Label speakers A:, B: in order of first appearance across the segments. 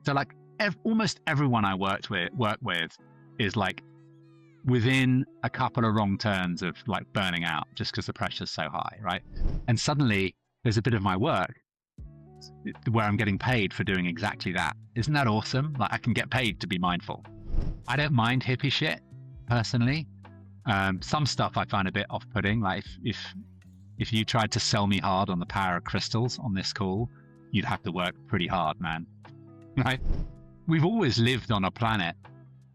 A: So like almost everyone I work with is like within a couple of wrong turns of like burning out just because the pressure's so high, right? And suddenly there's a bit of my work where I'm getting paid for doing exactly that. Isn't that awesome? Like I can get paid to be mindful. I don't mind hippie shit personally. Some stuff I find a bit off-putting. Like if you tried to sell me hard on the power of crystals on this call, you'd have to work pretty hard, man. Right? We've always lived on a planet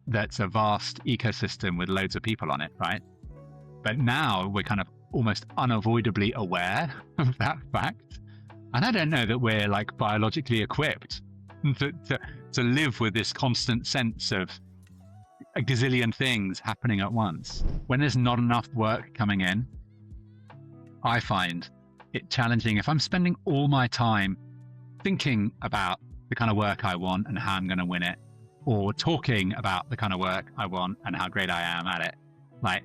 A: that's a vast ecosystem with loads of people on it, right? But now we're kind of almost unavoidably aware of that fact. And I don't know that we're like biologically equipped to live with this constant sense of a gazillion things happening at once. When there's not enough work coming in, I find it challenging. If I'm spending all my time thinking about the kind of work I want and how I'm going to win it, or talking about the kind of work I want and how great I am at it, like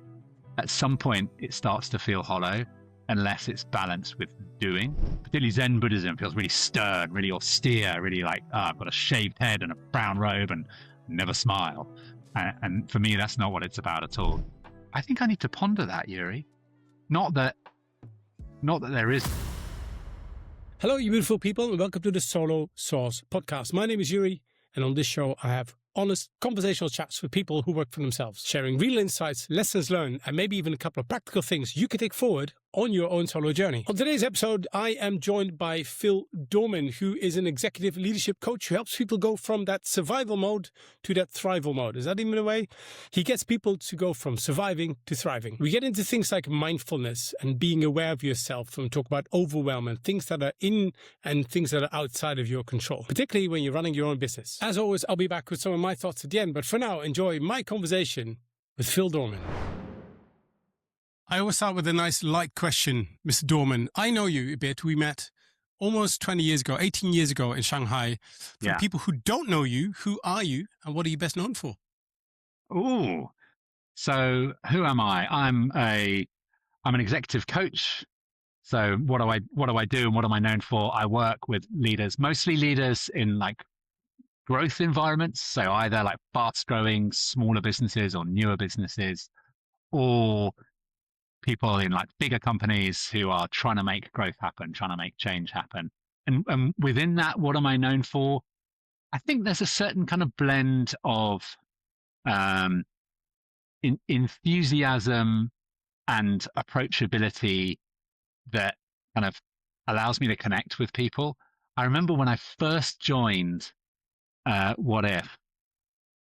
A: at some point it starts to feel hollow unless it's balanced with doing. Particularly Zen Buddhism feels really stern, really austere, really like, I've got a shaved head and a brown robe and never smile. And for me, that's not what it's about at all. I think I need to ponder that, Joeri. Not that there is.
B: Hello, you beautiful people, and welcome to the Solo Source podcast. My name is Joeri, and on this show, I have honest conversational chats with people who work for themselves, sharing real insights, lessons learned, and maybe even a couple of practical things you can take forward on your own solo journey. On today's episode, I am joined by Phil Dorman, who is an executive leadership coach who helps people go from that survival mode to that thrival mode. Is that even a way? He gets people to go from surviving to thriving. We get into things like mindfulness and being aware of yourself, and talk about overwhelm and things that are in and things that are outside of your control, particularly when you're running your own business. As always, I'll be back with some of my thoughts at the end, but for now, enjoy my conversation with Phil Dorman. I always start with a nice light question, Mr. Dorman. I know you a bit. We met almost 20 years ago, 18 years ago in Shanghai. For people who don't know you, who are you and what are you best known for?
A: Ooh, so who am I? I'm an executive coach. So what do I do and what am I known for? I work with leaders, mostly leaders in like growth environments. So either like fast growing, smaller businesses or newer businesses, or people in like bigger companies who are trying to make growth happen, trying to make change happen. And within that, what am I known for? I think there's a certain kind of blend of enthusiasm and approachability that kind of allows me to connect with people. I remember when I first joined What If,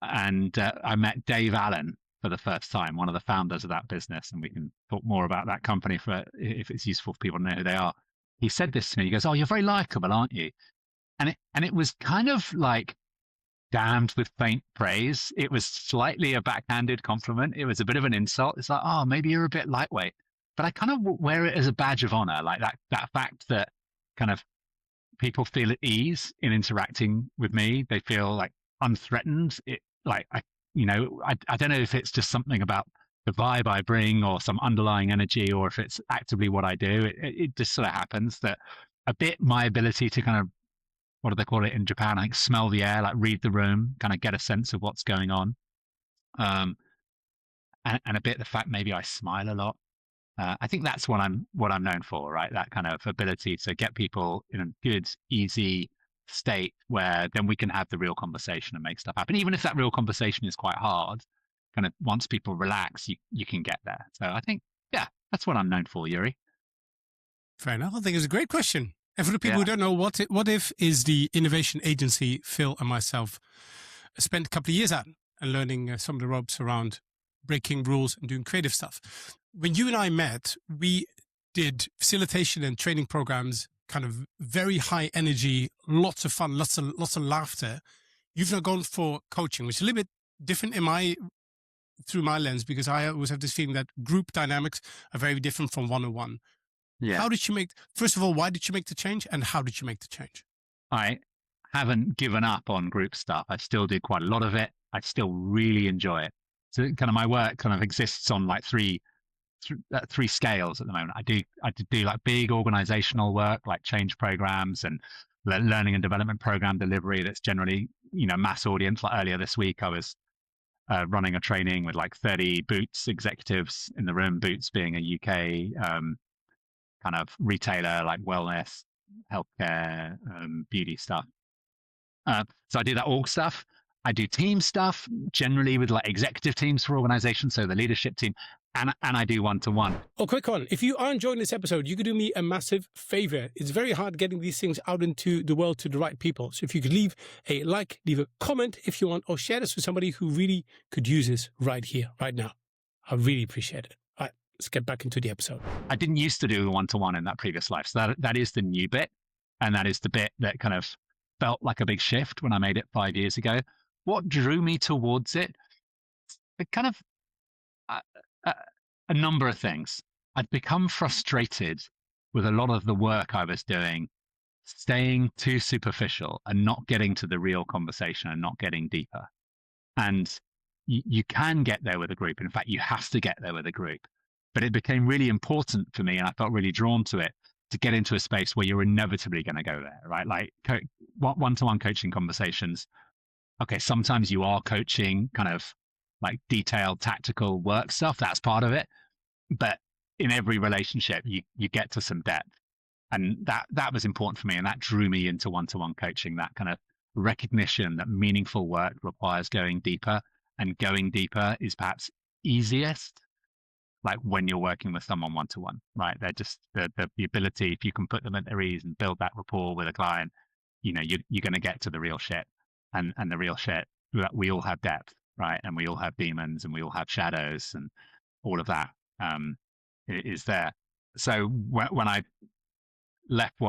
A: and I met Dave Allen for the first time, one of the founders of that business, and we can talk more about that company if it's useful for people to know who they are. He said this to me. He goes, "Oh, you're very likable, aren't you?" And it was kind of like damned with faint praise. It was slightly a backhanded compliment. It was a bit of an insult. It's like, "Oh, maybe you're a bit lightweight," but I kind of wear it as a badge of honor, like that fact that kind of people feel at ease in interacting with me. They feel like unthreatened. I don't know if it's just something about the vibe I bring or some underlying energy, or if it's actively what I do. It just sort of happens that a bit my ability to kind of, what do they call it in Japan? I think smell the air, like read the room, kind of get a sense of what's going on. And a bit the fact maybe I smile a lot. I think that's what I'm known for, right? That kind of ability to get people in a good, easy state where then we can have the real conversation and make stuff happen. Even if that real conversation is quite hard, kind of once people relax, you can get there. So I think, that's what I'm known for, Joeri.
B: Fair enough. I think it's a great question. And for the people who don't know, What If is the innovation agency Phil and myself spent a couple of years at and learning some of the ropes around breaking rules and doing creative stuff. When you and I met, we did facilitation and training programs, kind of very high energy, lots of fun, lots of laughter. You've now gone for coaching, which is a little bit different through my lens, because I always have this feeling that group dynamics are very different from one-on-one. Yeah. First of all, why did you make the change, and how did you make the change?
A: I haven't given up on group stuff. I still do quite a lot of it. I still really enjoy it. So kind of my work kind of exists on like three scales at the moment. I do like big organizational work, like change programs and learning and development program delivery that's generally mass audience. Like earlier this week, I was running a training with like 30 Boots executives in the room, Boots being a UK kind of retailer, like wellness, healthcare, beauty stuff. So I do that org stuff. I do team stuff generally with like executive teams for organizations, so the leadership team, and I do one-to-one.
B: Oh, quick one. If you are enjoying this episode, you could do me a massive favor. It's very hard getting these things out into the world to the right people. So if you could leave a like, leave a comment if you want, or share this with somebody who really could use this right here, right now. I really appreciate it. All right, let's get back into the episode.
A: I didn't used to do the one-to-one in that previous life. So that is the new bit. And that is the bit that kind of felt like a big shift when I made it 5 years ago. What drew me towards it? It kind of a number of things. I'd become frustrated with a lot of the work I was doing, staying too superficial and not getting to the real conversation and not getting deeper. And you can get there with a group. In fact, you have to get there with a group. But it became really important for me, and I felt really drawn to it, to get into a space where you're inevitably going to go there, right? Like one-to-one coaching conversations. Okay, sometimes you are coaching kind of like detailed tactical work stuff. That's part of it. But in every relationship, you get to some depth. And that was important for me. And that drew me into one-to-one coaching, that kind of recognition that meaningful work requires going deeper. And going deeper is perhaps easiest like when you're working with someone one-to-one, right? They're just the ability, if you can put them at their ease and build that rapport with a client, you're going to get to the real shit. And the real shit, we all have depth, right? And we all have demons and we all have shadows, and all of that is there. So when I left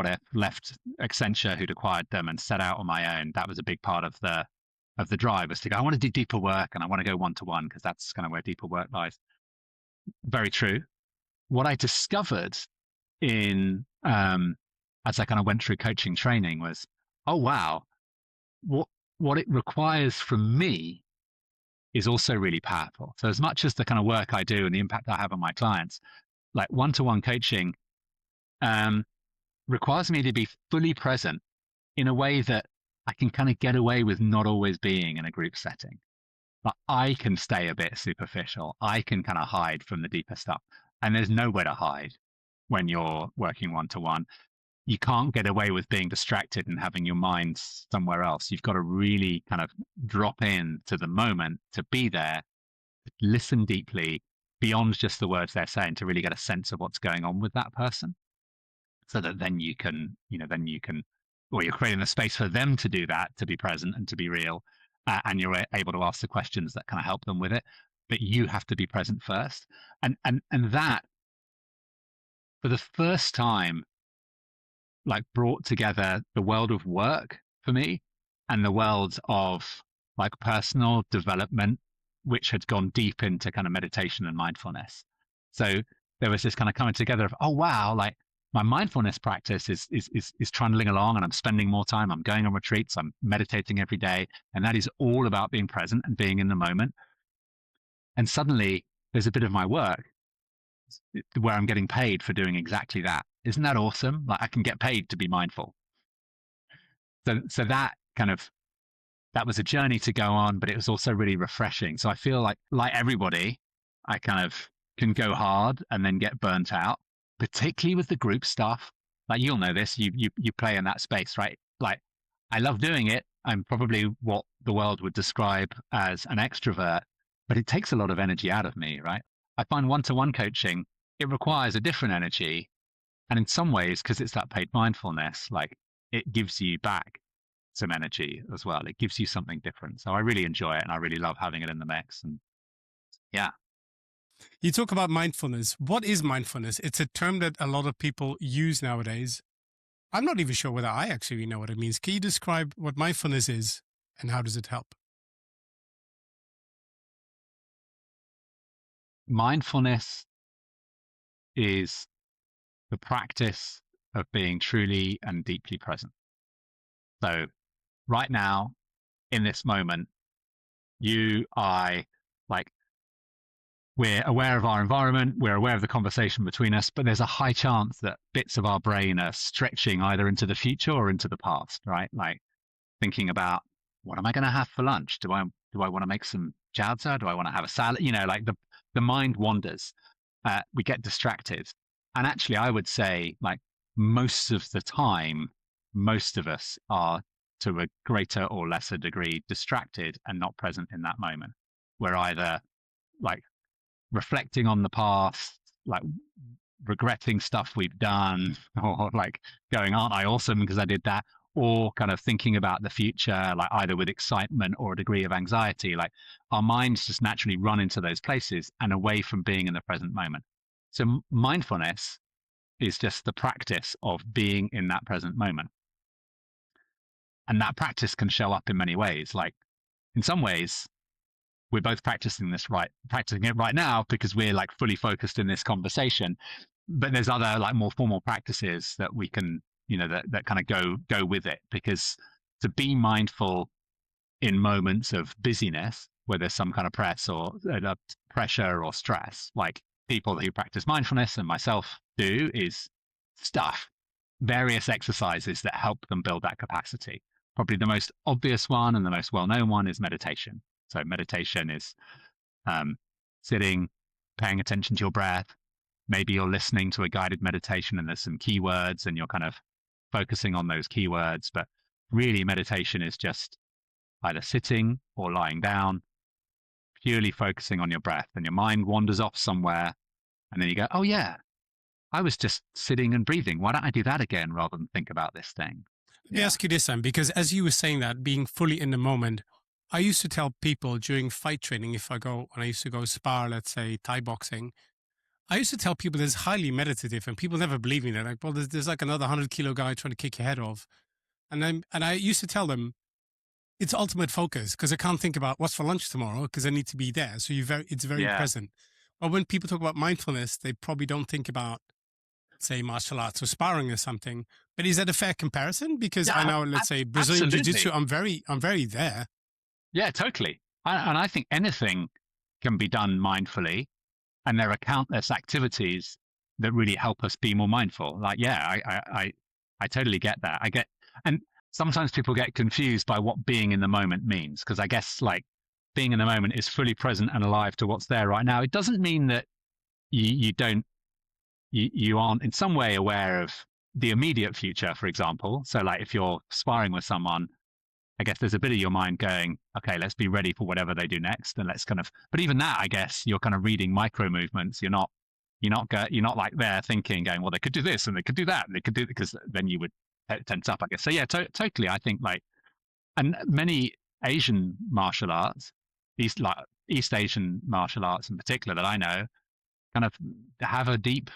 A: Accenture, who'd acquired them, and set out on my own, that was a big part of the drive, was to go, I want to do deeper work and I want to go one-to-one because that's kind of where deeper work lies. Very true. What I discovered in as I kind of went through coaching training was, oh wow, what it requires from me is also really powerful. So as much as the kind of work I do and the impact I have on my clients, like one-to-one coaching requires me to be fully present in a way that I can kind of get away with not always being in a group setting. But I can stay a bit superficial. I can kind of hide from the deeper stuff. And there's nowhere to hide when you're working one-to-one. You can't get away with being distracted and having your mind somewhere else. You've got to really kind of drop in to the moment, to be there, listen deeply beyond just the words they're saying, to really get a sense of what's going on with that person. So that then you can, or you're creating a space for them to do that, to be present and to be real. And you're able to ask the questions that kind of help them with it, but you have to be present first. And that, for the first time, like brought together the world of work for me and the world of like personal development, which had gone deep into kind of meditation and mindfulness. So there was this kind of coming together of, oh wow, like my mindfulness practice is trundling along, and I'm spending more time. I'm going on retreats. I'm meditating every day. And that is all about being present and being in the moment. And suddenly there's a bit of my work where I'm getting paid for doing exactly that. Isn't that awesome? Like I can get paid to be mindful. So that was a journey to go on, but it was also really refreshing. So I feel like everybody, I kind of can go hard and then get burnt out, particularly with the group stuff. Like you'll know this, you play in that space, right? Like I love doing it. I'm probably what the world would describe as an extrovert, but it takes a lot of energy out of me, right? I find one-to-one coaching, it requires a different energy. And in some ways, because it's that paid mindfulness, like it gives you back some energy as well. It gives you something different. So I really enjoy it and I really love having it in the mix. And yeah.
B: You talk about mindfulness. What is mindfulness? It's a term that a lot of people use nowadays. I'm not even sure whether I actually know what it means. Can you describe what mindfulness is and how does it help?
A: Mindfulness is the practice of being truly and deeply present. So right now, in this moment, you, I, like, we're aware of our environment, we're aware of the conversation between us, but there's a high chance that bits of our brain are stretching either into the future or into the past, right? Like thinking about what am I going to have for lunch? Do I want to make some jiaozi? Do I want to have a salad? Like the mind wanders. We get distracted. And actually, I would say, like, most of the time, most of us are to a greater or lesser degree distracted and not present in that moment. We're either like reflecting on the past, like regretting stuff we've done, or like going, aren't I awesome because I did that? Or kind of thinking about the future, like either with excitement or a degree of anxiety. Like our minds just naturally run into those places and away from being in the present moment. So mindfulness is just the practice of being in that present moment. And that practice can show up in many ways. Like in some ways, we're both practicing it right now because we're like fully focused in this conversation. But there's other like more formal practices that we can, that kind of go with it, because to be mindful in moments of busyness where there's some kind of pressure or stress, like people who practice mindfulness and myself do, is stuff, various exercises that help them build that capacity. Probably the most obvious one and the most well-known one is meditation. So meditation is sitting, paying attention to your breath. Maybe you're listening to a guided meditation and there's some keywords and you're kind of focusing on those keywords. But really, meditation is just either sitting or lying down, purely focusing on your breath, and your mind wanders off somewhere. And then you go, oh, yeah, I was just sitting and breathing. Why don't I do that again rather than think about this thing?
B: Let me ask you this, Sam, because as you were saying that, being fully in the moment, I used to tell people during fight training, when I used to go spar, let's say Thai boxing, I used to tell people it's highly meditative, and people never believe me. They're like, well, there's like another 100-kilo guy trying to kick your head off. And I used to tell them it's ultimate focus, because I can't think about what's for lunch tomorrow because I need to be there. So it's very present. But when people talk about mindfulness, they probably don't think about, say, martial arts or sparring or something. But is that a fair comparison? Because I know, let's say, Brazilian Jiu-Jitsu, I'm very there.
A: Yeah, totally. And I think anything can be done mindfully. And there are countless activities that really help us be more mindful. Like, yeah, I totally get that. And sometimes people get confused by what being in the moment means, because I guess like being in the moment is fully present and alive to what's there right now. It doesn't mean that you aren't in some way aware of the immediate future, for example. So like if you're sparring with someone, I guess there's a bit of your mind going, okay, let's be ready for whatever they do next. And but even that, I guess you're kind of reading micro movements. You're not like there thinking, going, well, they could do this and they could do that and they could do, because then you would tense up, I guess. So yeah, totally. I think like, and many Asian martial arts, East Asian martial arts in particular that I know, kind of have a deep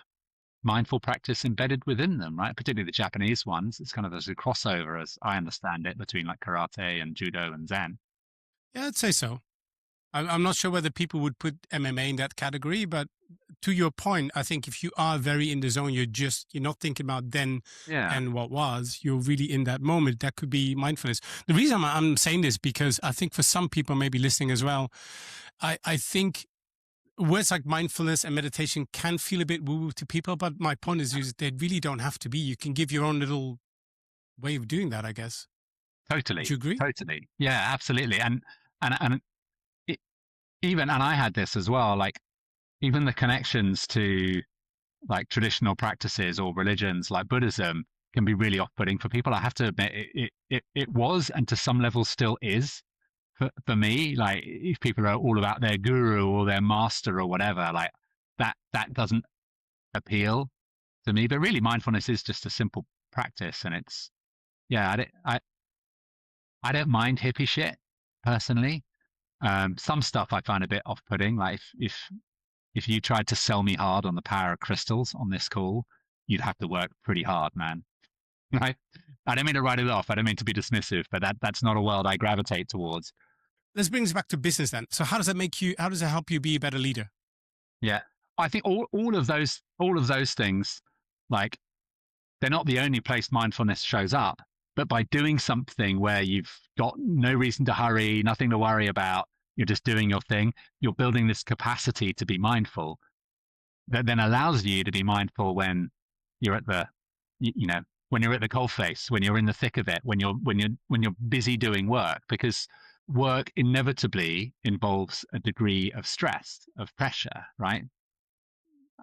A: mindful practice embedded within them, right? Particularly the Japanese ones. It's kind of as a crossover, as I understand it, between like karate and judo and Zen.
B: Yeah, I'd say so. I'm not sure whether people would put MMA in that category, but to your point, I think if you are very in the zone, you're not thinking about then and what was, you're really in that moment. That could be mindfulness. The reason I'm saying this, because I think for some people maybe listening as well, I think words like mindfulness and meditation can feel a bit woo-woo to people, but my point is they really don't have to be. You can give your own little way of doing that, I guess.
A: Totally.
B: Do you agree?
A: Totally. Yeah, absolutely. And I had this as well, like even the connections to like traditional practices or religions like Buddhism can be really off-putting for people. I have to admit it was, and to some level still is, for me. Like if people are all about their guru or their master or whatever, like that doesn't appeal to me. But really, mindfulness is just a simple practice, and it's I don't mind hippie shit personally. Some stuff I find a bit off-putting. Like if you tried to sell me hard on the power of crystals on this call, you'd have to work pretty hard, man. Right? I don't mean to write it off. I don't mean to be dismissive, but that's not a world I gravitate towards.
B: Let's bring us back to business then. So how does it help you be a better leader?
A: Yeah. I think all of those things, like, they're not the only place mindfulness shows up, but by doing something where you've got no reason to hurry, nothing to worry about, you're just doing your thing, you're building this capacity to be mindful that then allows you to be mindful when you're at the when you're at the coalface, when you're in the thick of it, when you're busy doing work, because work inevitably involves a degree of stress, of pressure, right?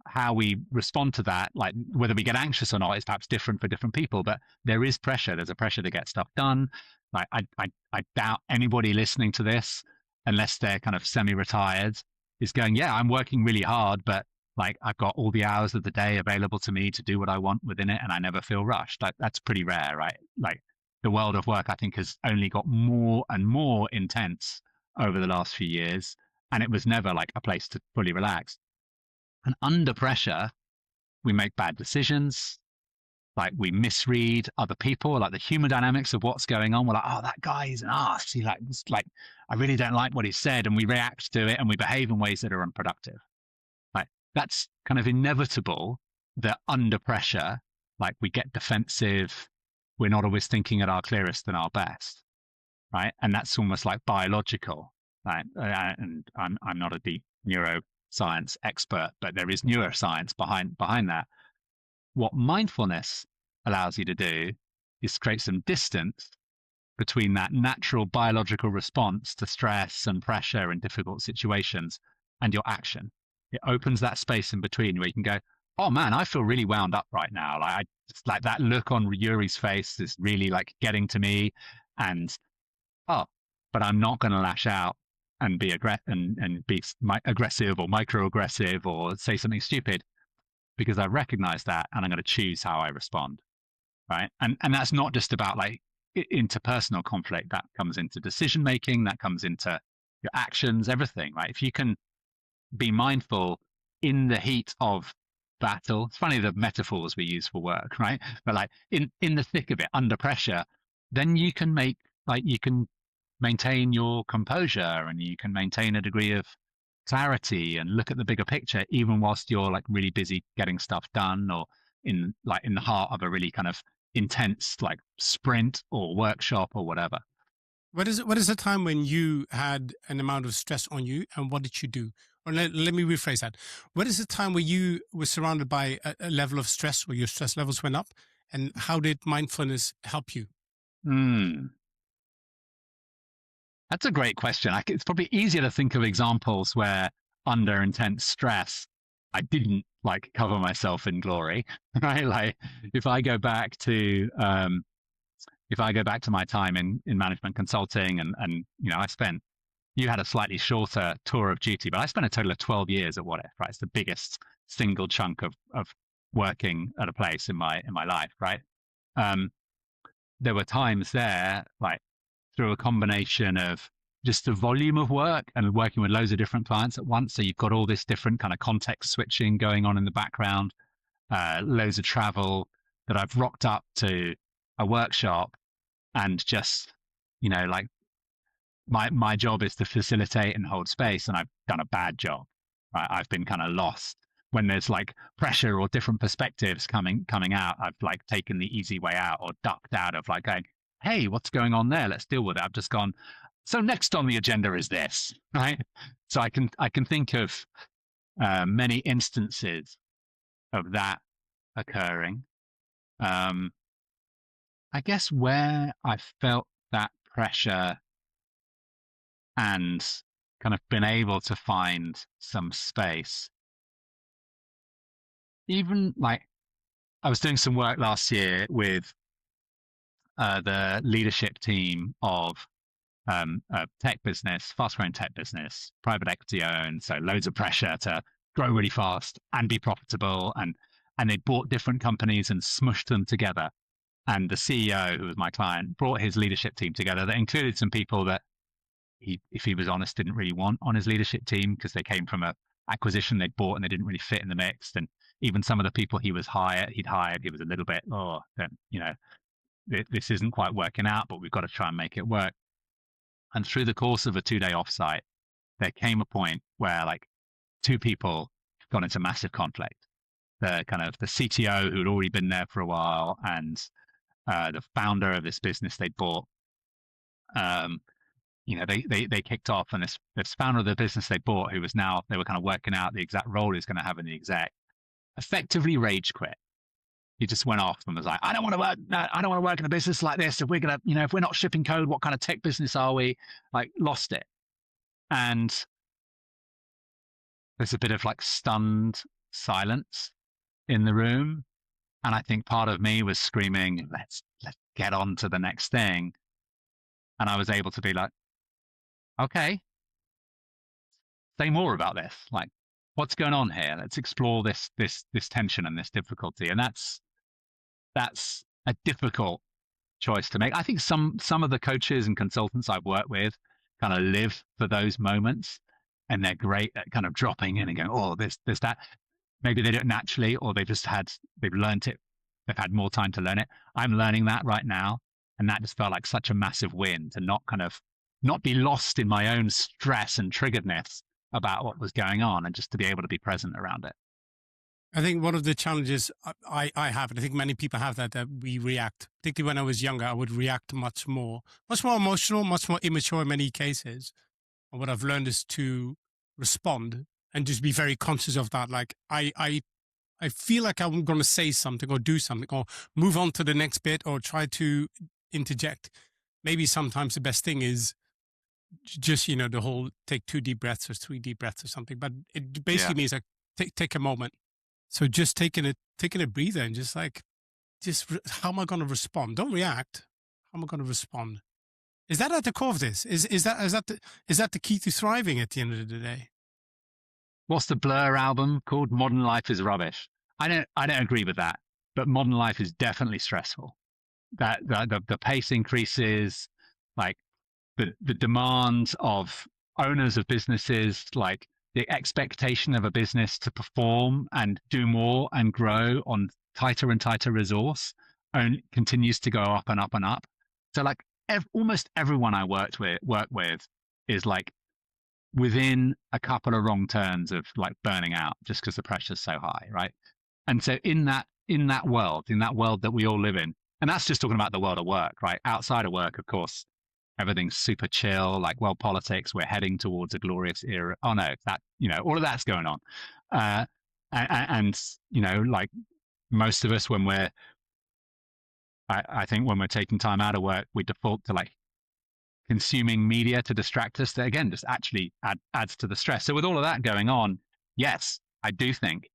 A: How we respond to that, like whether we get anxious or not, is perhaps different for different people. But there is pressure. There's a pressure to get stuff done. Like I doubt anybody listening to this, unless they're kind of semi-retired, is going, yeah, I'm working really hard, but like I've got all the hours of the day available to me to do what I want within it, and I never feel rushed. Like that's pretty rare, right? Like the world of work, I think, has only got more and more intense over the last few years, and it was never like a place to fully relax. And under pressure, we make bad decisions, like we misread other people, like the human dynamics of what's going on. We're like, oh, that guy is an arse. He like, I really don't like what he said, and we react to it and we behave in ways that are unproductive. Like that's kind of inevitable that under pressure, like we get defensive. We're not always thinking at our clearest and our best, right? And that's almost like biological. Right? And I'm not a deep neuroscience expert, but there is neuroscience behind that. What mindfulness allows you to do is create some distance between that natural biological response to stress and pressure in difficult situations and your action. It opens that space in between where you can go, oh man, I feel really wound up right now. Like I just like that look on Joeri's face is really like getting to me. And oh, but I'm not going to lash out and be aggressive or microaggressive or say something stupid, because I recognize that and I'm going to choose how I respond. Right. And that's not just about like interpersonal conflict. That comes into decision making, that comes into your actions, everything. Right. If you can be mindful in the heat of battle, it's funny the metaphors we use for work, right? But like in the thick of it, under pressure, then you can you can maintain your composure and you can maintain a degree of clarity and look at the bigger picture, even whilst you're like really busy getting stuff done or in the heart of a really kind of intense like sprint or workshop or whatever.
B: What is the time when you had an amount of stress on you, and what did you do? Or let me rephrase that. What is the time where you were surrounded by a level of stress where your stress levels went up, and how did mindfulness help you?
A: That's a great question. It's probably easier to think of examples where under intense stress, I didn't like cover myself in glory, right? Like if I go back to my time in management consulting and you had a slightly shorter tour of duty, but I spent a total of 12 years at What If, right? It's the biggest single chunk of working at a place in my life, right? There were times there, like through a combination of just the volume of work and working with loads of different clients at once. So you've got all this different kind of context switching going on in the background, loads of travel, that I've rocked up to a workshop and just, like my job is to facilitate and hold space, and I've done a bad job, right? I've been kind of lost when there's like pressure or different perspectives coming out. I've like taken the easy way out or ducked out of like going, hey, what's going on there? Let's deal with it. I've just gone, so next on the agenda is this, right? So I can think of many instances of that occurring. I guess where I felt that pressure and kind of been able to find some space, even like I was doing some work last year with the leadership team of a tech business, fast growing tech business, private equity owned. So loads of pressure to grow really fast and be profitable. And they bought different companies and smushed them together. And the CEO, who was my client, brought his leadership team together that included some people that he, if he was honest, didn't really want on his leadership team because they came from a acquisition they'd bought and they didn't really fit in the mix. And even some of the people he'd hired, he was a little bit, this isn't quite working out, but we've got to try and make it work. And through the course of a 2-day offsite, there came a point where like two people got into massive conflict. The CTO who'd already been there for a while and the founder of this business they bought, they kicked off, and this founder of the business they bought, who was now, they were kind of working out the exact role he's going to have in the exec, effectively rage quit. he just went off and was like, I don't want to work. No, I don't want to work in a business like this. If we're going to, if we're not shipping code, what kind of tech business are we? Like lost it. And there's a bit of like stunned silence in the room. And I think part of me was screaming, let's get on to the next thing. And I was able to be like, okay, say more about this. Like, what's going on here? Let's explore this tension and this difficulty. And that's a difficult choice to make. I think some of the coaches and consultants I've worked with kind of live for those moments, and they're great at kind of dropping in and going, oh, this that. Maybe they don't naturally, or they've learned it. They've had more time to learn it. I'm learning that right now. And that just felt like such a massive win to not be lost in my own stress and triggeredness about what was going on, and just to be able to be present around it.
B: I think one of the challenges I have, and I think many people have that we react, particularly when I was younger, I would react much more emotional, much more immature in many cases. And what I've learned is to respond and just be very conscious of that. Like I feel like I'm going to say something or do something or move on to the next bit or try to interject. Maybe sometimes the best thing is just, the whole take 2 deep breaths or 3 deep breaths or something. But it basically means like take a moment. So just taking a breather and just how am I going to respond? Don't react. How am I going to respond? Is that at the core of this? Is that the key to thriving at the end of the day?
A: What's the Blur album called? Modern Life is Rubbish. I don't agree with that, but modern life is definitely stressful. That the pace increases, like the demands of owners of businesses, like the expectation of a business to perform and do more and grow on tighter and tighter resource continues to go up and up and up. So like almost everyone I work with is like within a couple of wrong turns of like burning out just because the pressure's so high, right? And so in that world that we all live in, and that's just talking about the world of work, right? Outside of work, of course, everything's super chill, like world politics, we're heading towards a glorious era. Oh no, all of that's going on. And like most of us, I think when we're taking time out of work, we default to like consuming media to distract us, that again just actually adds to the stress. So with all of that going on, yes, I do think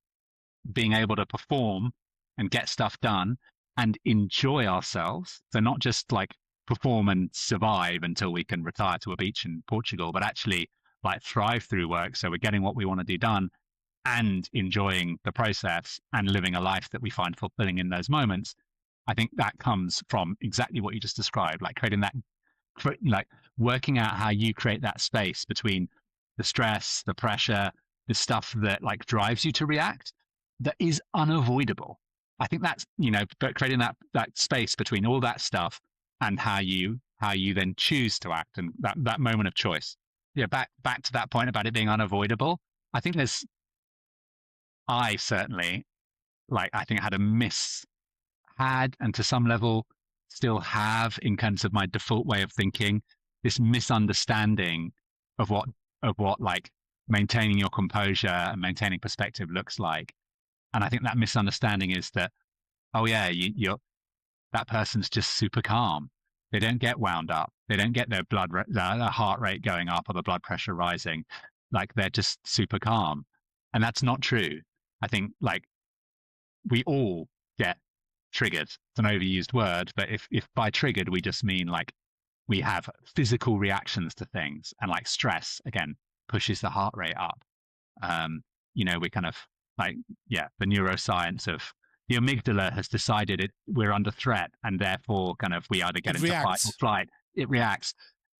A: being able to perform and get stuff done and enjoy ourselves, so not just like perform and survive until we can retire to a beach in Portugal, but actually like thrive through work, so we're getting what we want to do done and enjoying the process and living a life that we find fulfilling in those moments. I think that comes from exactly what you just described, like creating that, like working out how you create that space between the stress, the pressure, the stuff that like drives you to react that is unavoidable. I think that's, but creating that space between all that stuff and how you then choose to act, and that moment of choice. Yeah, back to that point about it being unavoidable. I think I certainly, like, I think I had and to some level still have, in terms of my default way of thinking, this misunderstanding of what like maintaining your composure and maintaining perspective looks like. And I think that misunderstanding is that, oh yeah, that person's just super calm. They don't get wound up. They don't get their heart rate going up or the blood pressure rising. Like they're just super calm. And that's not true. I think like we all get triggered. It's an overused word, but if by triggered, we just mean like we have physical reactions to things, and like stress again pushes the heart rate up. We kind of like, the neuroscience of the amygdala has decided we're under threat, and therefore kind of we either get into fight or flight. It reacts.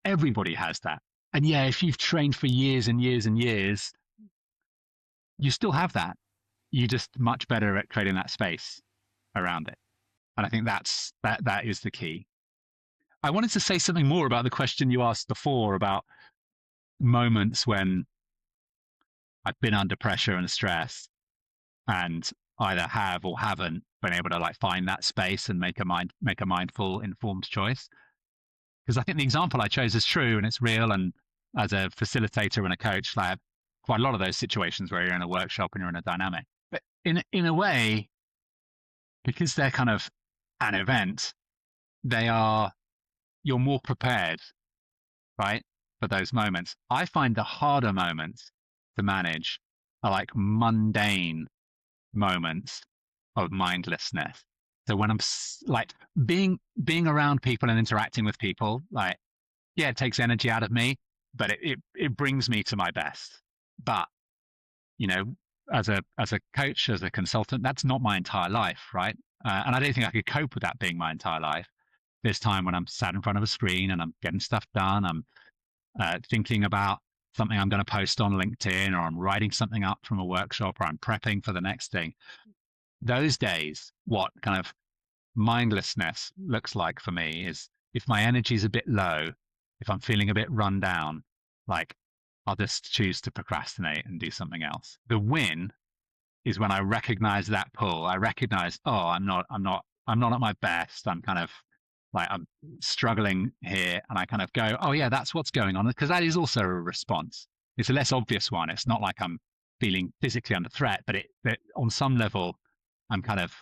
A: Everybody has that. And if you've trained for years and years and years, you still have that. You're just much better at creating that space around it. And I think that is the key. I wanted to say something more about the question you asked before about moments when I've been under pressure and stress and either have or haven't been able to like find that space and make a mindful, informed choice. Because I think the example I chose is true and it's real. And as a facilitator and a coach, I have quite a lot of those situations where you're in a workshop and you're in a dynamic. But in a way, because they're kind of an event, you're more prepared, right? For those moments. I find the harder moments to manage are like mundane moments of mindlessness. So when I'm like being around people and interacting with people, like, yeah, it takes energy out of me, but it brings me to my best. But, you know, as a coach, as a consultant, that's not my entire life, right? And I don't think I could cope with that being my entire life. There's time when I'm sat in front of a screen and I'm getting stuff done. I'm thinking about something I'm going to post on LinkedIn, or I'm writing something up from a workshop, or I'm prepping for the next thing. Those days, what kind of mindlessness looks like for me is if my energy's a bit low, if I'm feeling a bit run down, like I'll just choose to procrastinate and do something else. The win is when I recognize that pull. I recognize, oh, I'm not at my best. I'm kind of like, I'm struggling here. And I kind of go, oh yeah, that's what's going on. Because that is also a response. It's a less obvious one. It's not like I'm feeling physically under threat, but on some level, I'm kind of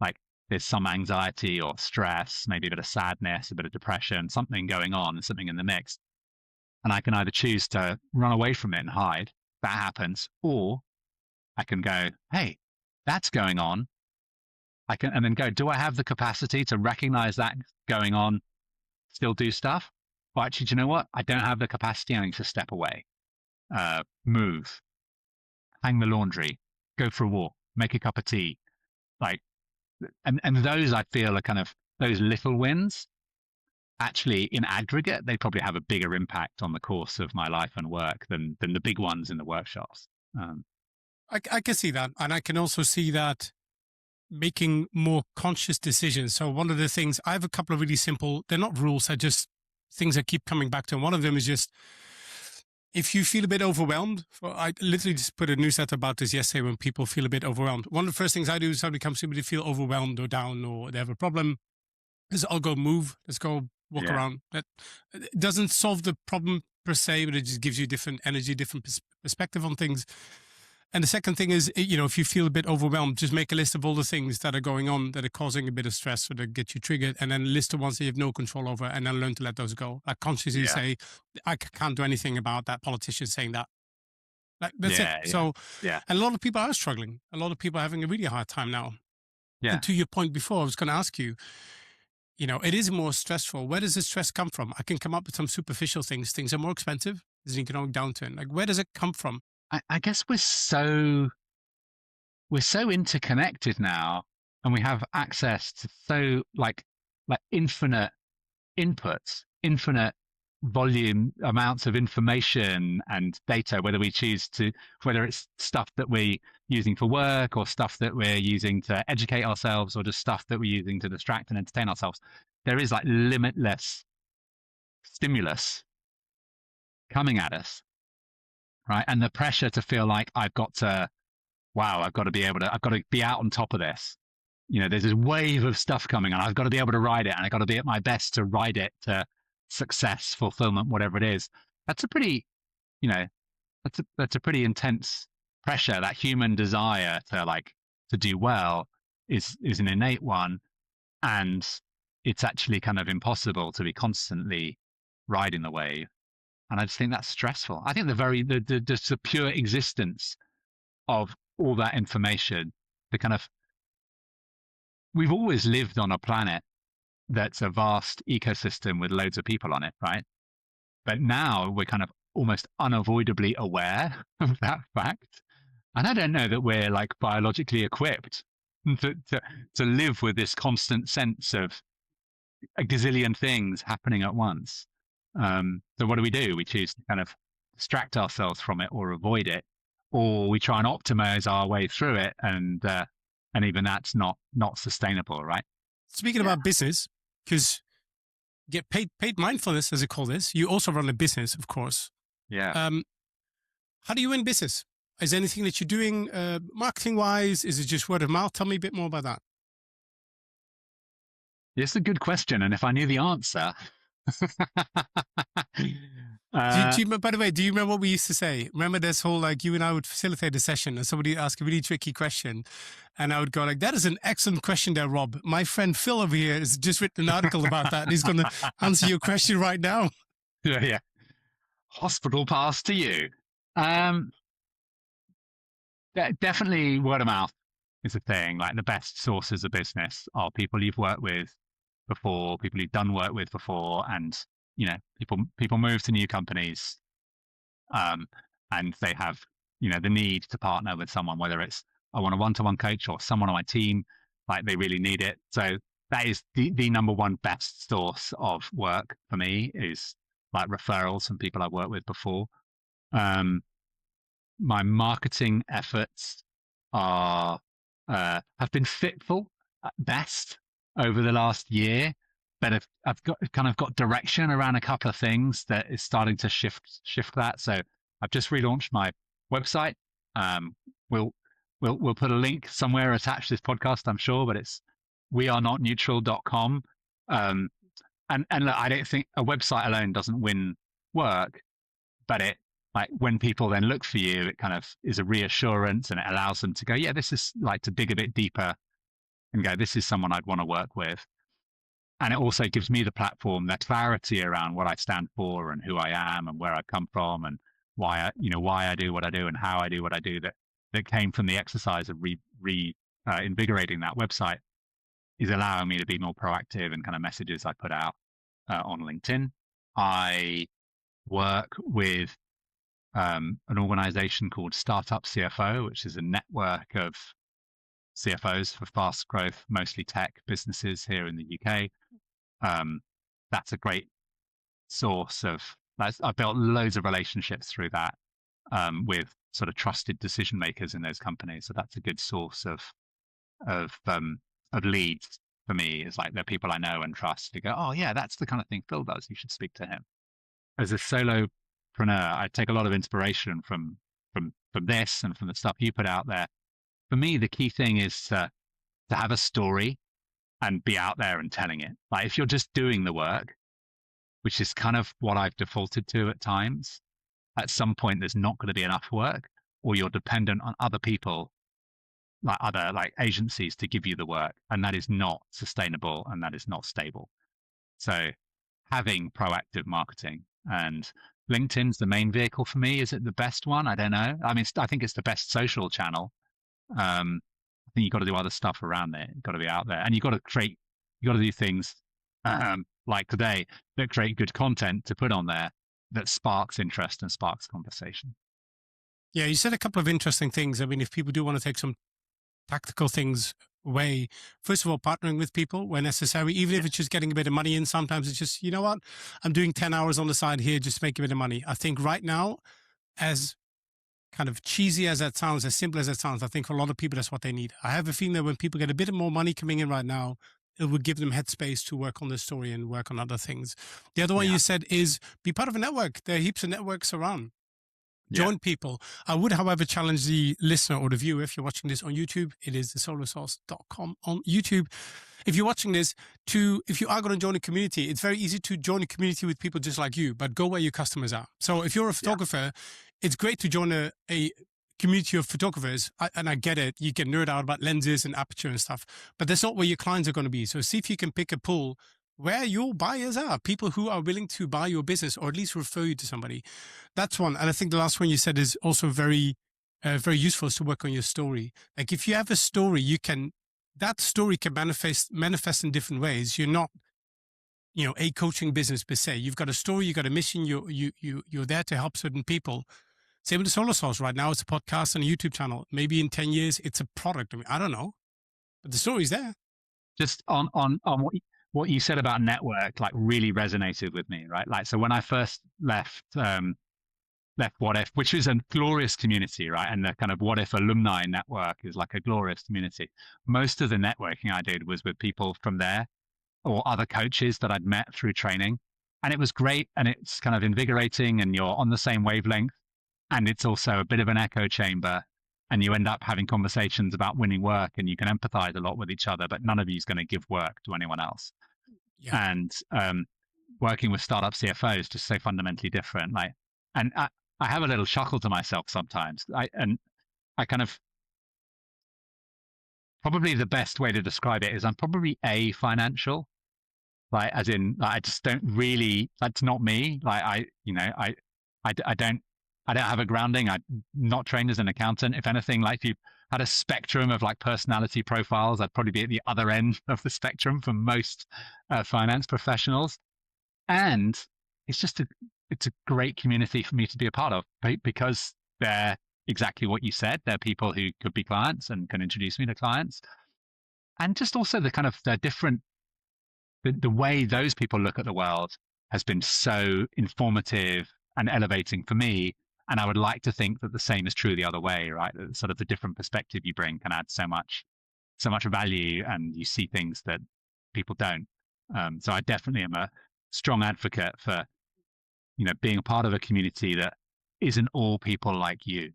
A: like, there's some anxiety or stress, maybe a bit of sadness, a bit of depression, something going on, something in the mix. And I can either choose to run away from it and hide. That happens, or I can go, hey, that's going on. And then go, do I have the capacity to recognize that going on, still do stuff? Well, actually, do you know what? I don't have the capacity. I need to step away, move, hang the laundry, go for a walk, make a cup of tea. Like, and those I feel are kind of those little wins. Actually, in aggregate, they probably have a bigger impact on the course of my life and work than the big ones in the workshops.
B: I can see that. And I can also see that making more conscious decisions. So one of the things, I have a couple of really simple, they're not rules, they're just things I keep coming back to. And one of them is just, if you feel a bit overwhelmed, I literally just put a newsletter about this yesterday when people feel a bit overwhelmed. One of the first things I do is somebody comes to me to feel overwhelmed or down or they have a problem is I'll go move, let's go walk around. That doesn't solve the problem per se, but it just gives you different energy, different perspective on things. And the second thing is, if you feel a bit overwhelmed, just make a list of all the things that are going on that are causing a bit of stress or that get you triggered, and then list the ones that you have no control over, and then learn to let those go. Like consciously say, I can't do anything about that politician saying that. Like that's it. So, and a lot of people are struggling. A lot of people are having a really hard time now. Yeah. And to your point before, I was going to ask you, it is more stressful. Where does the stress come from? I can come up with some superficial things. Things are more expensive. There's an economic downturn. Like, where does it come from?
A: I guess we're so interconnected now, and we have access to so like infinite inputs, infinite volume amounts of information and data, whether it's stuff that we're using for work or stuff that we're using to educate ourselves or just stuff that we're using to distract and entertain ourselves. There is like limitless stimulus coming at us. Right. And the pressure to feel like I've got to be out on top of this. There's this wave of stuff coming and I've got to be able to ride it, and I've got to be at my best to ride it to success, fulfillment, whatever it is. That's a pretty, that's a pretty intense pressure. That human desire to do well is an innate one. And it's actually kind of impossible to be constantly riding the wave. And I just think that's stressful. I think the pure existence of all that information, we've always lived on a planet that's a vast ecosystem with loads of people on it, right? But now we're kind of almost unavoidably aware of that fact. And I don't know that we're like biologically equipped to live with this constant sense of a gazillion things happening at once. So what do? We choose to kind of distract ourselves from it or avoid it, or we try and optimize our way through it, and even that's not sustainable, right?
B: Speaking about business, because get paid mindfulness, as they call this, you also run a business, of course.
A: Yeah.
B: How do you win business? Is there anything that you're doing marketing wise? Is it just word of mouth? Tell me a bit more about that.
A: It's a good question, and if I knew the answer,
B: By the way, do you remember what we used to say? Remember this whole, like, you and I would facilitate a session and somebody asked a really tricky question. And I would go like, that is an excellent question there, Rob. My friend Phil over here has just written an article about that. And he's going to answer your question right now.
A: Yeah. Hospital pass to you. Definitely word of mouth is a thing. Like the best sources of business are people you've worked with before, people you've done work with before, and people move to new companies, and they have the need to partner with someone, whether it's I want a one-to-one coach or someone on my team, like they really need it. So that is the number one best source of work for me is like referrals from people I've worked with before. My marketing efforts are have been fitful at best over the last year, but I've got direction around a couple of things that is starting to shift that. So I've just relaunched my website. We'll put a link somewhere attached to this podcast, I'm sure, but it's wearenotneutral.com. And look, I don't think a website alone doesn't win work, but it, like when people then look for you, it kind of is a reassurance and it allows them to go, yeah, this is like to dig a bit deeper and go, this is someone I'd want to work with. And it also gives me the platform, that clarity around what I stand for and who I am and where I've come from and why I do what I do and how I do what I do, that came from the exercise of invigorating that website is allowing me to be more proactive in kind of messages I put out on LinkedIn. I work with an organization called Startup CFO, which is a network of CFOs for fast growth, mostly tech businesses here in the UK. That's a great source of, I've built loads of relationships through that with sort of trusted decision makers in those companies. So that's a good source of leads for me. Is like they're people I know and trust. To go, oh yeah, that's the kind of thing Phil does. You should speak to him. As a solopreneur, I take a lot of inspiration from this and from the stuff you put out there. For me, the key thing is to have a story and be out there and telling it. Like if you're just doing the work, which is kind of what I've defaulted to at times, at some point there's not going to be enough work, or you're dependent on other people, like other like agencies to give you the work, and that is not sustainable and that is not stable. So having proactive marketing, and LinkedIn's the main vehicle for me. Is it the best one? I don't know. I mean, I think it's the best social channel. I think you've got to do other stuff around there. You've got to be out there, and you've got to do things like today that create good content to put on there that sparks interest and sparks conversation.
B: Yeah, you said a couple of interesting things. I mean, if people do want to take some tactical things away, first of all, partnering with people where necessary, even if it's just getting a bit of money in. Sometimes it's just, you know what, I'm doing 10 hours on the side here just to make a bit of money. I think right now, as kind of cheesy as that sounds, as simple as that sounds, I think for a lot of people, that's what they need. I have a feeling that when people get a bit more money coming in right now, it would give them headspace to work on the story and work on other things. The other one you said is be part of a network. There are heaps of networks around. Join people. I would, however, challenge the listener or the viewer, if you're watching this on YouTube, it is thesolosource.com on YouTube. If you're watching this, if you are going to join a community, it's very easy to join a community with people just like you, but go where your customers are. So if you're a photographer, it's great to join a community of photographers. And I get it. You can nerd out about lenses and aperture and stuff, but that's not where your clients are going to be. So see if you can pick a pool where your buyers are, people who are willing to buy your business or at least refer you to somebody. That's one. And I think the last one you said is also very, very useful, is to work on your story. Like if you have a story, that story can manifest in different ways. You're not, a coaching business per se. You've got a story, you've got a mission, you're there to help certain people. Same with the Solar Source. Right now, it's a podcast and a YouTube channel. Maybe in 10 years, it's a product. I mean, I don't know, but the story's there.
A: Just on what you said about network, like really resonated with me, right? Like, so when I first left What If, which is a glorious community, right? And the kind of What If alumni network is like a glorious community. Most of the networking I did was with people from there or other coaches that I'd met through training. And it was great. And it's kind of invigorating and you're on the same wavelength. And it's also a bit of an echo chamber. And you end up having conversations about winning work and you can empathize a lot with each other, but none of you is going to give work to anyone else. Yeah. And working with startup CFOs just so fundamentally different. And I have a little chuckle to myself sometimes. I kind of, probably the best way to describe it is I'm probably financial, like as in like, I just don't really, that's not me. Like I don't have a grounding. I'm not trained as an accountant. If anything, like if you had a spectrum of like personality profiles, I'd probably be at the other end of the spectrum for most finance professionals. And it's it's a great community for me to be a part of, right? Because they're exactly what you said. They're people who could be clients and can introduce me to clients. And just also the kind of the different, the way those people look at the world has been so informative and elevating for me. And I would like to think that the same is true the other way, right? That sort of the different perspective you bring can add so much value, and you see things that people don't. So I definitely am a strong advocate for, being a part of a community that isn't all people like you.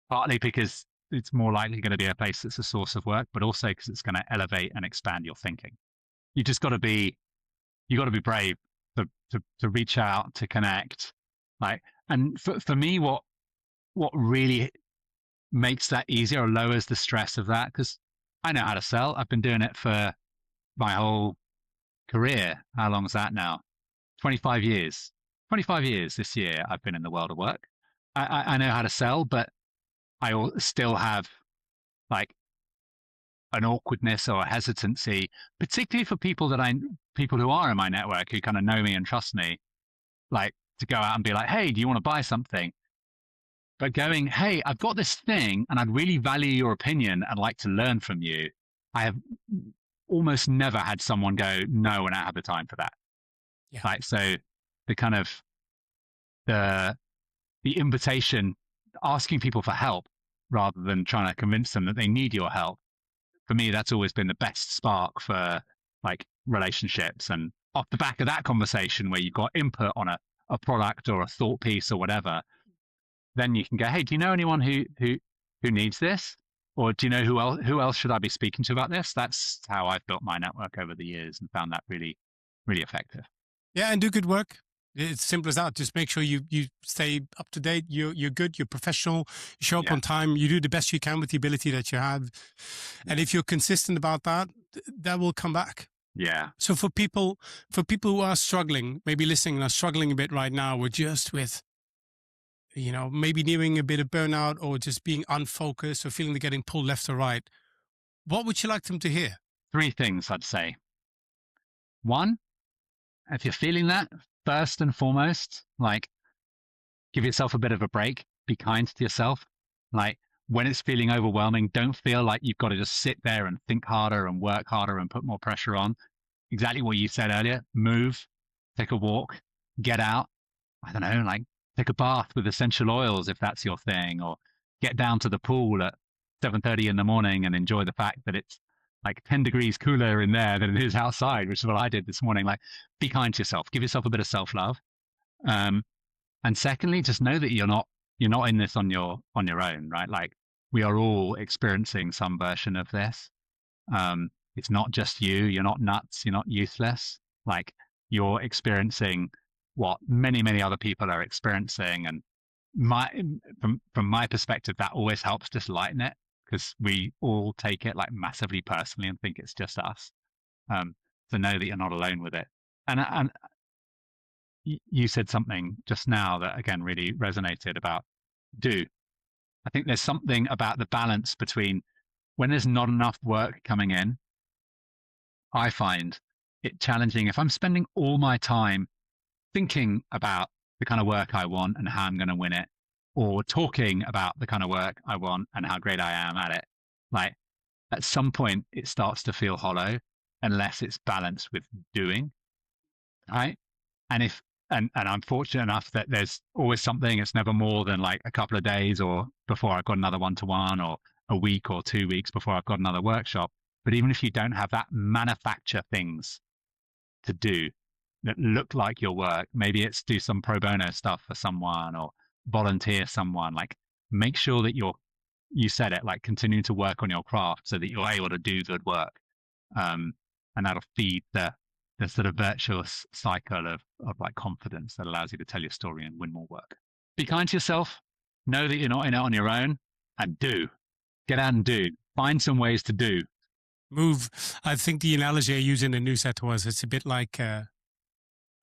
A: Partly because it's more likely going to be a place that's a source of work, but also because it's going to elevate and expand your thinking. You just got to be, you got to be brave to reach out, to connect. Like, and for me, what really makes that easier or lowers the stress of that, because I know how to sell. I've been doing it for my whole career. How long is that now? 25 years. 25 years this year I've been in the world of work. I know how to sell, but I still have like an awkwardness or a hesitancy, particularly for people who are in my network who kind of know me and trust me, like to go out and be like, hey, do you want to buy something? But going, hey, I've got this thing and I'd really value your opinion and like to learn from you. I have almost never had someone go, no, and I don't have the time for that.
B: Yeah.
A: Like, so the kind of the invitation, asking people for help rather than trying to convince them that they need your help. For me, that's always been the best spark for like relationships. And off the back of that conversation where you've got input on a product or a thought piece or whatever, then you can go, hey, do you know anyone who needs this? Or do you know who else should I be speaking to about this? That's how I've built my network over the years and found that really, really effective.
B: Yeah, and do good work. It's simple as that. Just make sure you stay up to date. You're good. You're professional. You show up on time. You do the best you can with the ability that you have. And if you're consistent about that, that will come back.
A: Yeah.
B: So for people who are struggling, maybe listening and are struggling a bit right now, with maybe nearing a bit of burnout or just being unfocused or feeling they're getting pulled left or right, what would you like them to hear?
A: 3 things I'd say. 1, if you're feeling that, first and foremost, like give yourself a bit of a break, be kind to yourself. Like when it's feeling overwhelming, don't feel like you've got to just sit there and think harder and work harder and put more pressure on. Exactly what you said earlier, move, take a walk, get out. I don't know, like take a bath with essential oils if that's your thing, or get down to the pool at 7:30 in the morning and enjoy the fact that it's like 10 degrees cooler in there than it is outside, which is what I did this morning. Like be kind to yourself, give yourself a bit of self-love. And secondly, just know that you're not in this on your own, right? Like we are all experiencing some version of this. It's not just you. You're not nuts. You're not useless. Like you're experiencing what many, many other people are experiencing. And from my perspective, that always helps just lighten it, because we all take it like massively personally and think it's just us. So know that you're not alone with it. And you said something just now that again really resonated about do. I think there's something about the balance between when there's not enough work coming in. I find it challenging if I'm spending all my time thinking about the kind of work I want and how I'm going to win it, or talking about the kind of work I want and how great I am at it. Like at some point it starts to feel hollow unless it's balanced with doing, right? And I'm fortunate enough that there's always something. It's never more than like a couple of days or before I've got another one-to-one, or a week or 2 weeks before I've got another workshop. But even if you don't have that, manufacture things to do that look like your work. Maybe it's do some pro bono stuff for someone or volunteer someone. Like make sure that you said it, like continue to work on your craft so that you're able to do good work. And that'll feed the the sort of virtuous cycle of like confidence that allows you to tell your story and win more work. Be kind to yourself. Know that you're not in it on your own, and get out and do. Find some ways to do.
B: Move. I think the analogy I used in the newsletter was it's a bit like a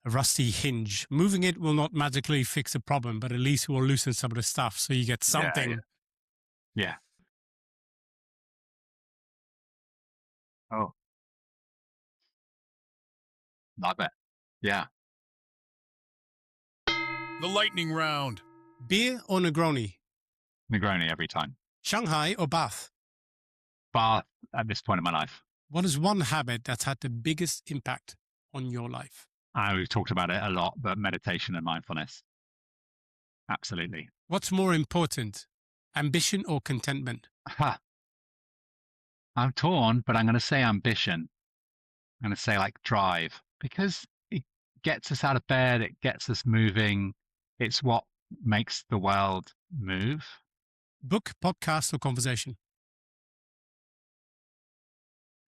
B: rusty hinge. Moving it will not magically fix the problem, but at least it will loosen some of the stuff so you get something.
A: Yeah. Oh, love it. Yeah.
B: The lightning round. Beer or Negroni?
A: Negroni every time.
B: Shanghai or Bath?
A: Bath at this point in my life.
B: What is one habit that's had the biggest impact on your life?
A: We've talked about it a lot, but meditation and mindfulness. Absolutely.
B: What's more important, ambition or contentment?
A: I'm torn, but I'm going to say ambition. I'm going to say like drive, because it gets us out of bed. It gets us moving. It's what makes the world move.
B: Book, podcast, or conversation?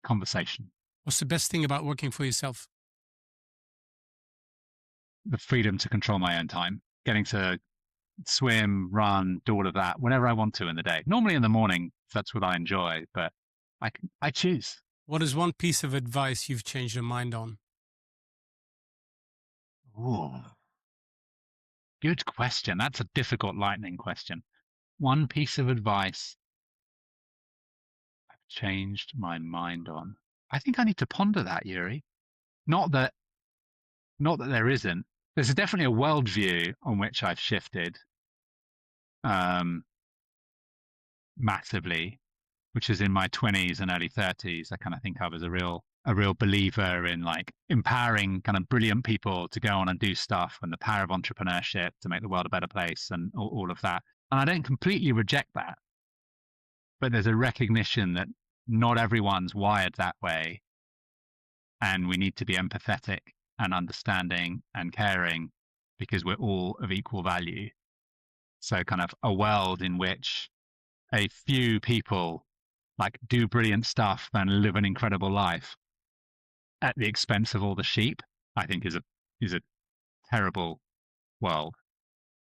A: Conversation.
B: What's the best thing about working for yourself?
A: The freedom to control my own time, getting to swim, run, do all of that whenever I want to in the day. Normally in the morning, that's what I enjoy, but I choose.
B: What is one piece of advice you've changed your mind on?
A: Ooh. Good question. That's a difficult lightning question. One piece of advice I've changed my mind on. I think I need to ponder that, Joeri. Not that there isn't. There's definitely a worldview on which I've shifted massively, which is in my 20s and early 30s. I kind of think I was a real believer in like empowering kind of brilliant people to go on and do stuff, and the power of entrepreneurship to make the world a better place, and all of that. And I don't completely reject that, but there's a recognition that not everyone's wired that way, and we need to be empathetic and understanding and caring because we're all of equal value. So kind of a world in which a few people like do brilliant stuff and live an incredible life at the expense of all the sheep, I think is a terrible world.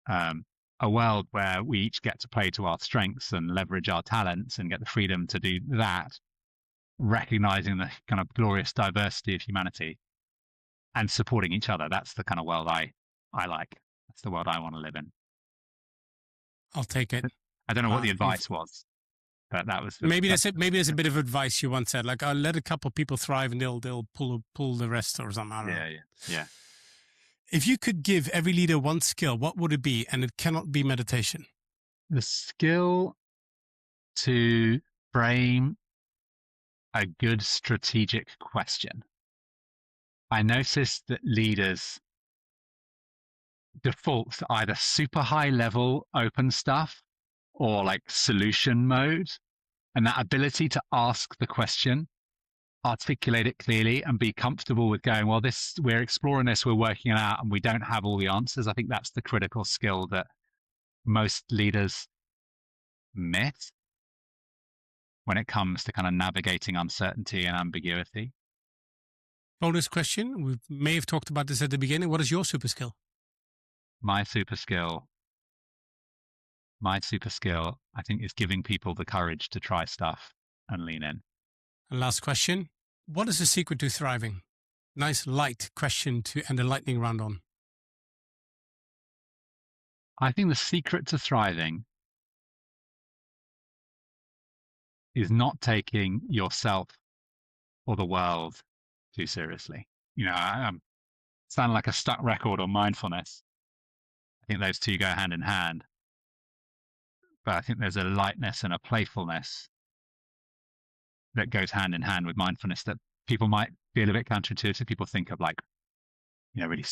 A: A world where we each get to play to our strengths and leverage our talents and get the freedom to do that, recognizing the kind of glorious diversity of humanity and supporting each other. That's the kind of world I like. That's the world I want to live in.
B: I'll take it.
A: I don't know what the advice was, but that was
B: maybe there's a bit of advice you once said, like, I'll let a couple of people thrive and they'll pull the rest or something. I don't know.
A: Yeah.
B: If you could give every leader one skill, what would it be? And it cannot be meditation.
A: The skill to frame a good strategic question. I noticed that leaders default to either super high level open stuff or like solution mode, and that ability to ask the question, articulate it clearly, and be comfortable with going, well, we're exploring this, we're working it out, and we don't have all the answers. I think that's the critical skill that most leaders miss when it comes to kind of navigating uncertainty and ambiguity.
B: Bonus question. We may have talked about this at the beginning. What is your super skill?
A: My super skill, I think, is giving people the courage to try stuff and lean in.
B: And last question. What is the secret to thriving? Nice light question to end the lightning round on.
A: I think the secret to thriving is not taking yourself or the world too seriously. You know, I sound like a stuck record on mindfulness. I think those two go hand in hand. But I think there's a lightness and a playfulness that goes hand in hand with mindfulness that people might feel a bit counterintuitive. People think of like, you know, really,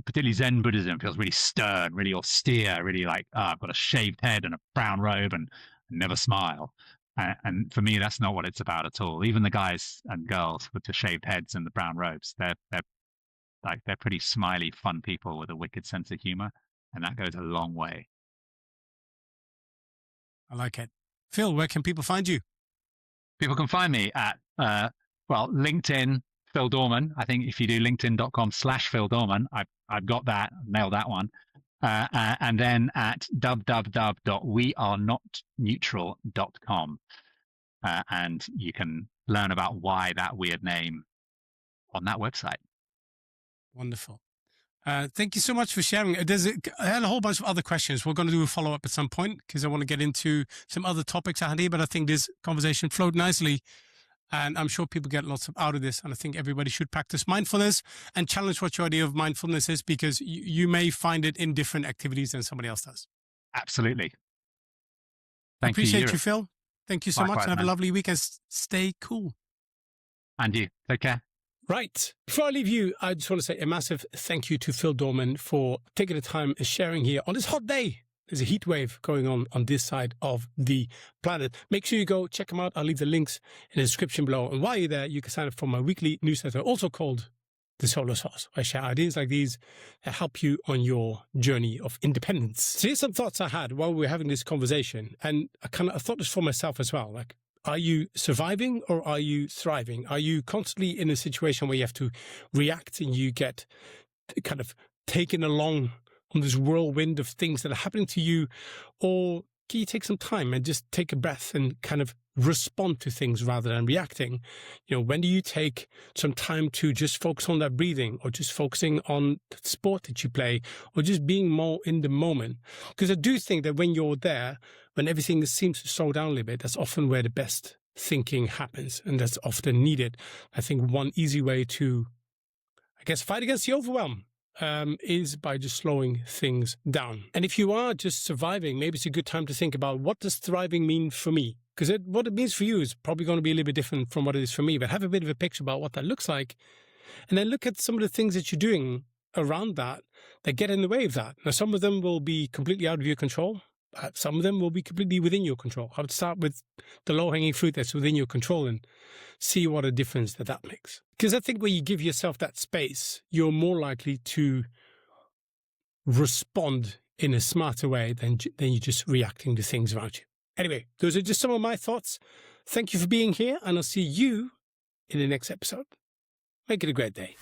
A: particularly Zen Buddhism feels really stern, really austere, really like, I've got a shaved head and a brown robe and never smile. And for me, that's not what it's about at all. Even the guys and girls with the shaved heads and the brown robes, they're pretty smiley, fun people with a wicked sense of humor. And that goes a long way.
B: I like it. Phil, where can people find you?
A: People can find me at, LinkedIn, Phil Dorman. I think if you do linkedin.com/Phil Dorman, I've got that, nailed that one. And then at www.wearenotneutral.com. And you can learn about why that weird name on that website.
B: Wonderful. Thank you so much for sharing. I had a whole bunch of other questions. We're going to do a follow-up at some point because I want to get into some other topics I had here, but I think this conversation flowed nicely. And I'm sure people get lots out of this. And I think everybody should practice mindfulness and challenge what your idea of mindfulness is, because you may find it in different activities than somebody else does.
A: Absolutely.
B: I appreciate you, Phil. Thank you so much, and have a lovely weekend. Stay cool.
A: And you. Take care.
B: Right. Before I leave you, I just want to say a massive thank you to Phil Dorman for taking the time and sharing here on this hot day. There's a heat wave going on this side of the planet. Make sure you go check him out. I'll leave the links in the description below. And while you're there, you can sign up for my weekly newsletter, also called The Solo Sauce. I share ideas like these that help you on your journey of independence. So here's some thoughts I had while we were having this conversation. And I thought this for myself as well. Like, are you surviving or are you thriving? Are you constantly in a situation where you have to react and you get kind of taken along on this whirlwind of things that are happening to you? Or can you take some time and just take a breath and kind of respond to things rather than reacting? You know, when do you take some time to just focus on that breathing, or just focusing on the sport that you play, or just being more in the moment? Because I do think that when you're there, when everything seems to slow down a little bit, that's often where the best thinking happens, and that's often needed. I think one easy way to, I guess, fight against the overwhelm is by just slowing things down. And if you are just surviving, maybe it's a good time to think about, what does thriving mean for me? Because what it means for you is probably going to be a little bit different from what it is for me, but have a bit of a picture about what that looks like. And then look at some of the things that you're doing around that get in the way of that. Now, some of them will be completely out of your control. Some of them will be completely within your control. I would start with the low-hanging fruit that's within your control and see what a difference that makes. Because I think when you give yourself that space, you're more likely to respond in a smarter way than you just reacting to things around you. Anyway, those are just some of my thoughts. Thank you for being here, and I'll see you in the next episode. Make it a great day.